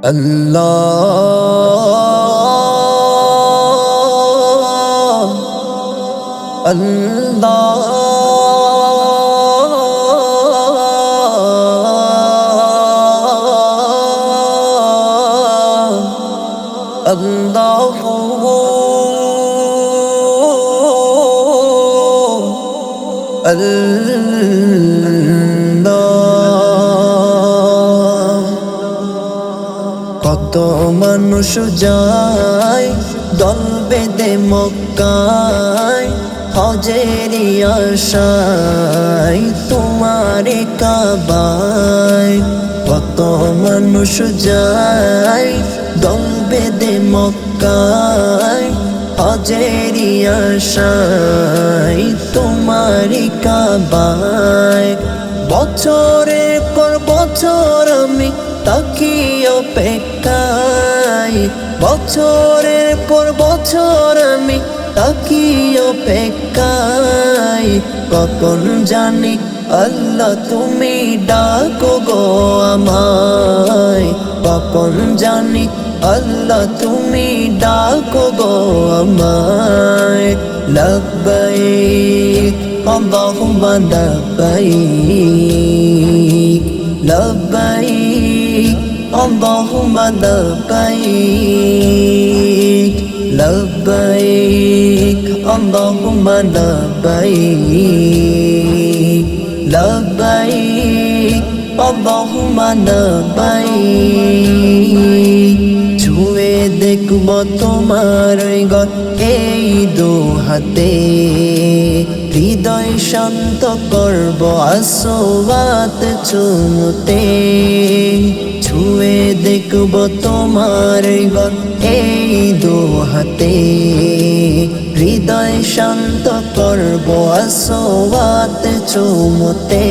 আল্লাহ আল্লাহ আল্লাহ আল্লাহ। কত মানুষ যায় দল বেঁধে মক্কায়, হজেরি আশায় তোমারে কাবায়। কত মানুষ যায় দল বেঁধে মক্কায়, হজেরি আশায় তোমারে কাবায়। বছরের পর বছর আমি তাকি অপেক্ষায়, বছরের পর বছর আমি তাকি অপেক্ষায়। কখন জানি আল্লাহ তুমি ডাকো গো আমায়, কখন জানি আল্লাহ তুমি ডাকো গো আমায়। লব্বাইক আল্লাহুম্মা লব্বাইক, লব্বাইক আল্লাহুম্মা লব্বাইক, লব্বাইক আল্লাহুম্মা লব্বাইক, লব্বাইক আল্লাহুম্মা লব্বাইক। ছুঁয়ে দেখব তোমার ঘর এই দু হাতে, হৃদয় শান্ত করব আসওয়াত চুমুতে। ছুঁয়ে দেখব তোমার ঘর এই দু হাতে, হৃদয় শান্ত করব আসওয়াত চুমুতে।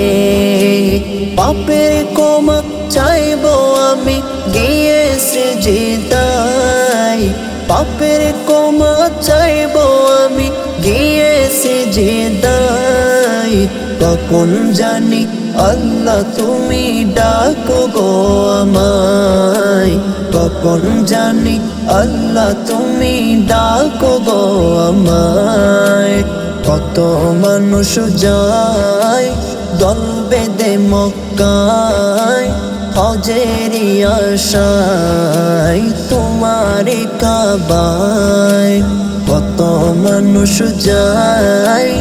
পাপের ক্ষমা চাইব আমি গিয়ে সিজদায়, পাপের ক্ষমা চাইব আমি গিয়ে সিজদায়। কখন জানি আল্লাহ তুমি ডাকো গো আমায়, কখন জানি আল্লাহ তুমি ডাকো গো আমায়। কত মানুষ যায় দল বেঁধে মক্কায়, হজেরি আশায় তোমারে কাবায়। কত মানুষ যায়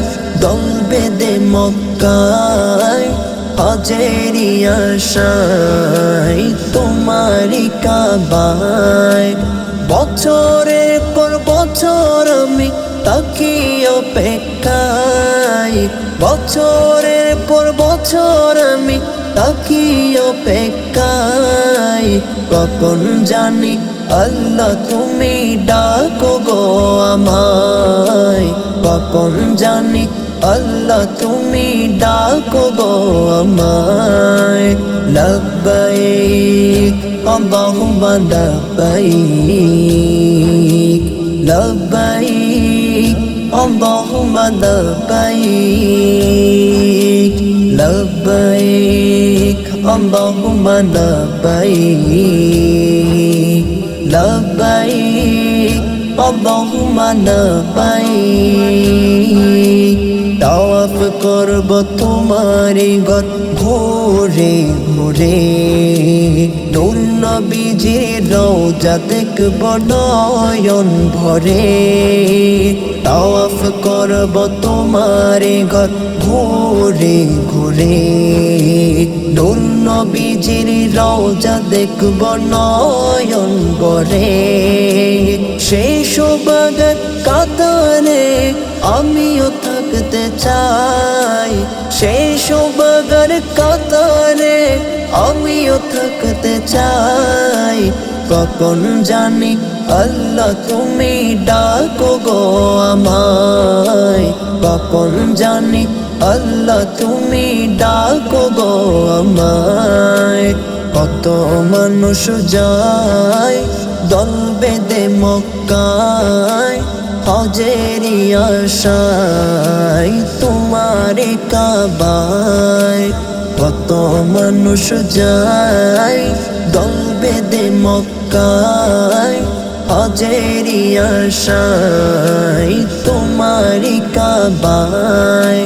দল বেঁধে মক্কায়, হজেরি আশায় তোমারে কাবায়। বছরের পর বছর আমি তাকি অপেক্ষায়, বছরের পর বছর আমি তাকি অপেক্ষায়। কখন জানি আল্লাহ তুমি ডাকো গো আমায়, কখন জানি আল্লাহ তুমি ডাকো গো আমায়। লব্বাইক আল্লাহুম্মা লব্বাইক, লব্বাইক আল্লাহুম্মা লব্বাইক, লব্বাইক আল্লাহুম্মা লব্বাইক, লব্বাইক আল্লাহুম্মা লব্বাইক। তাওয়াফ করব তোমারি ঘর ঘুরে ঘুরে, নূর নবীজির রওজা দেখব নয়ন ভরে। তাওয়াফ করব তোমারি ঘর ঘুরে ঘুরে, নূর নবীজির রওজা দেখব নয়ন ভরে। সেই সৌভাগ্যের কাতারে আমিও থাকতে চাই, সেই সৌভাগ্যের কাতারে আমিও থাকতে চাই। কখন জানি আল্লাহ তুমি ডাকো গো আমায়, কখন জানি আল্লাহ তুমি ডাকো গো আমায়। কত মানুষ যায় দল বেঁধে মক্কায়, হজেরি আশায় তোমারে কাবায়। কত মানুষ যায় দল বেঁধে মক্কায় হজেরি আশায় তোমারি কাবায়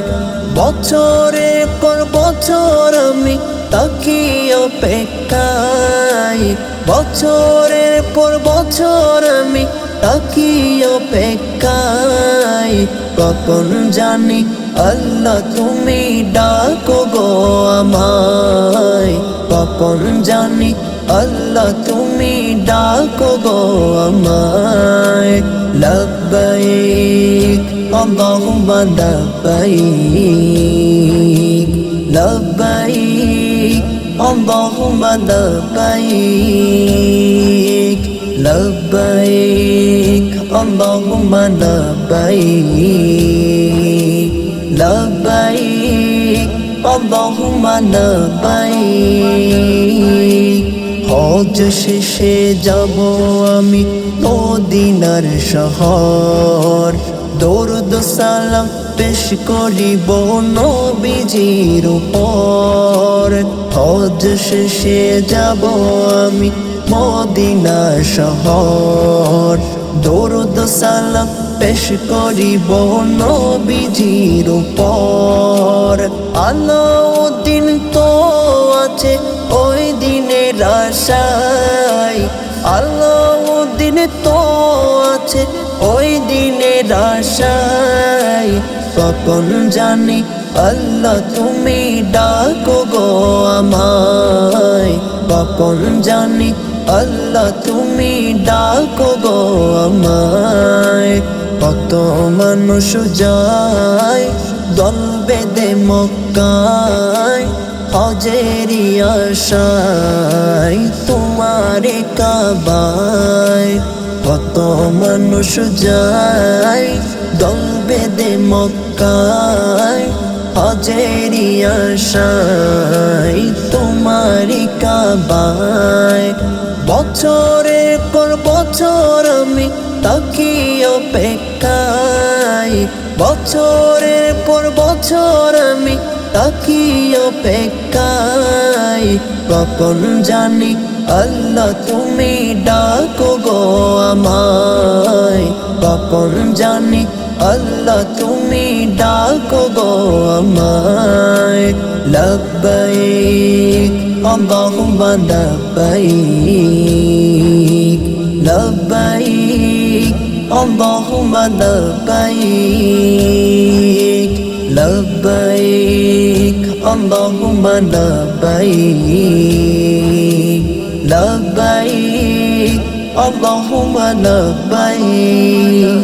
বছরের পর বছর আমি তাকি অপেক্ষায় বছরের পর বছর আমি তাকি অপেক্ষায় কখন জানি আল্লাহ তুমি ডাকো গো আমায় কখন জানি আল্লাহ তুমি ডাকো গো আমায় লব্বাইক আল্লাহুম্মা লব্বাইক লব্বাইক আল্লাহুম্মা লব্বাইক লব্বাইক আল্লাহুম্মা লব্বাইক লব্বাইক আল্লাহুম্মা লব্বাইক হজ শেষে যাব আমি মদিনার শহর দরুদ সালাম পেশ করিব নবীজির উপর হজ শেষে যাব আমি মদিনার শহর দরুদ সালাম পেশ করিব নবীজির উপর আলাউদ্দিন তো আছে ওই দিনের আশায় আলাউদ্দিন তো আছে ওই দিনের আশায় কখন জানি আল্লাহ তুমি ডাকো গো আমায় কখন জানি আল্লাহ তুমি ডাকো গো আমায় কত মানুষ যায় দল বেঁধে মক্কায় হজেরি আশায় তোমারে কাবায় কত মানুষ যায় দল বেঁধে মক্কায় হজেরি আশায় তোমারি কাবায় বছরের পর বছর আমি তাকি অপেক্ষায় বছরের পর বছর আমি তাকি অপেক্ষায় কখন জানি আল্লাহ তুমি ডাকো গো আমায় কখন জানি আল্লাহ তুমি ডাকো গো আমায় লব্বাইক আল্লাহুম্মা লব্বাইক লব্বাইক আল্লাহুম্মা লব্বাইক লব্বাইক আল্লাহুম্মা লব্বাইক লব্বাইক আল্লাহুম্মা লব্বাইক